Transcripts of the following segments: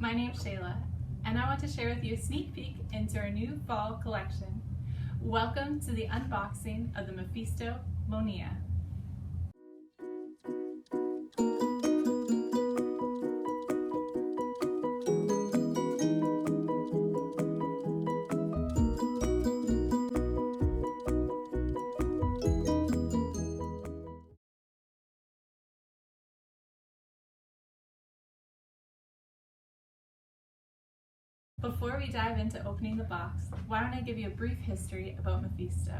My name's Shayla, and I want to share with you a sneak peek into our new fall collection. Welcome to the unboxing of the Mephisto Monia. Before we dive into opening the box, why don't I give you a brief history about Mephisto.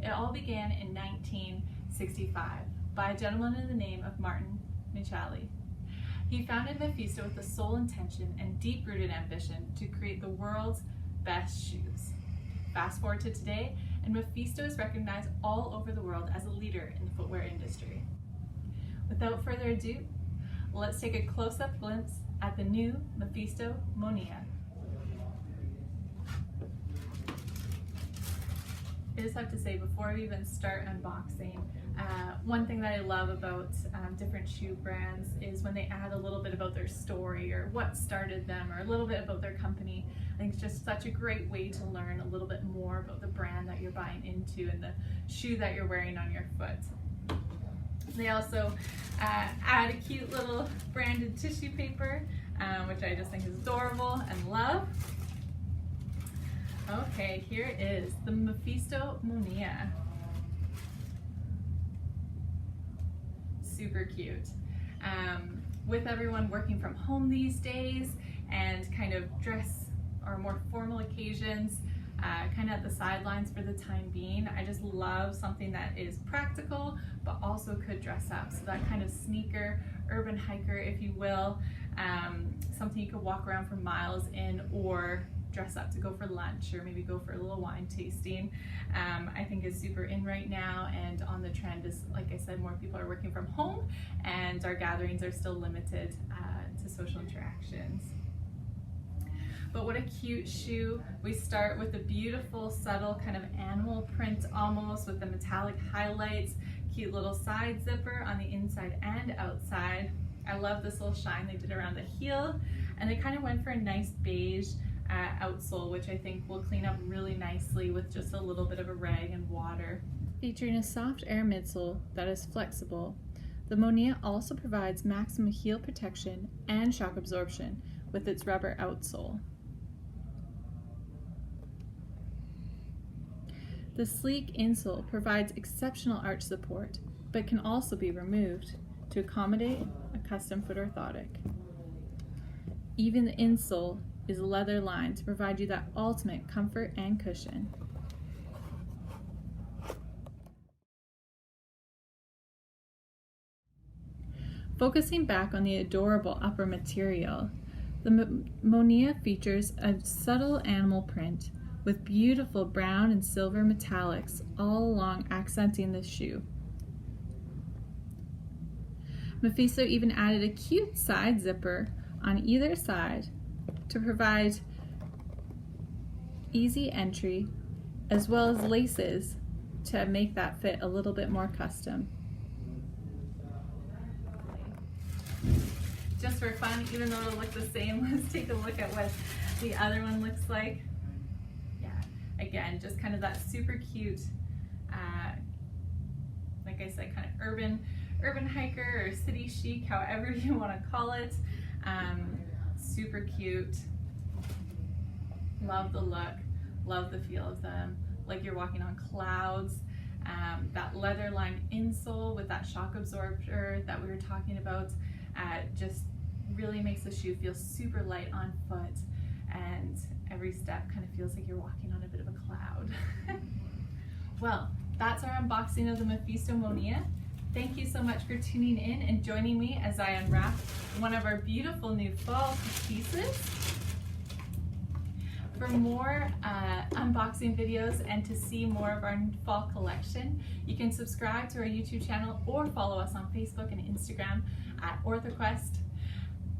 It all began in 1965 by a gentleman in the name of Martin Michelli. He founded Mephisto with the sole intention and deep-rooted ambition to create the world's best shoes. Fast forward to today, and Mephisto is recognized all over the world as a leader in the footwear industry. Without further ado, let's take a close-up glimpse at the new Mephisto Monia. I just have to say, before we even start unboxing, one thing that I love about different shoe brands is when they add a little bit about their story or what started them or a little bit about their company. I think it's just such a great way to learn a little bit more about the brand that you're buying into and the shoe that you're wearing on your foot. They also add a cute little branded tissue paper, which I just think is adorable and love. Okay, here is the Mephisto Monia. Super cute. With everyone working from home these days and kind of dress or more formal occasions, kind of at the sidelines for the time being, I just love something that is practical but also could dress up. So that kind of sneaker, urban hiker, if you will, something you could walk around for miles in or dress up to go for lunch or maybe go for a little wine tasting. I think is super in right now and on the trend is, like I said, more people are working from home and our gatherings are still limited to social interactions. But what a cute shoe. We start with a beautiful, subtle kind of animal print almost with the metallic highlights, cute little side zipper on the inside and outside. I love this little shine they did around the heel, and they kind of went for a nice beige outsole, which I think will clean up really nicely with just a little bit of a rag and water. Featuring a soft air midsole that is flexible, the Monia also provides maximum heel protection and shock absorption with its rubber outsole. The sleek insole provides exceptional arch support, but can also be removed to accommodate a custom foot orthotic. Even the insole is leather lined to provide you that ultimate comfort and cushion. Focusing back on the adorable upper material, the Monia features a subtle animal print with beautiful brown and silver metallics all along accenting the shoe. Mephisto even added a cute side zipper on either side to provide easy entry, as well as laces to make that fit a little bit more custom. Just for fun, even though it'll look the same, let's take a look at what the other one looks like. Yeah, again, just kind of that super cute, like I said, kind of urban hiker or city chic, however you want to call it. Super cute. Love the look, love the feel of them, like you're walking on clouds. That leather lined insole with that shock absorber that we were talking about just really makes the shoe feel super light on foot, and every step kind of feels like you're walking on a bit of a cloud. Well, that's our unboxing of the Mephisto Monia. Thank you so much for tuning in and joining me as I unwrap one of our beautiful new fall pieces. For more unboxing videos and to see more of our fall collection, you can subscribe to our YouTube channel or follow us on Facebook and Instagram at OrthoQuest.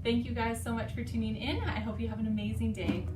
Thank you guys so much for tuning in. I hope you have an amazing day.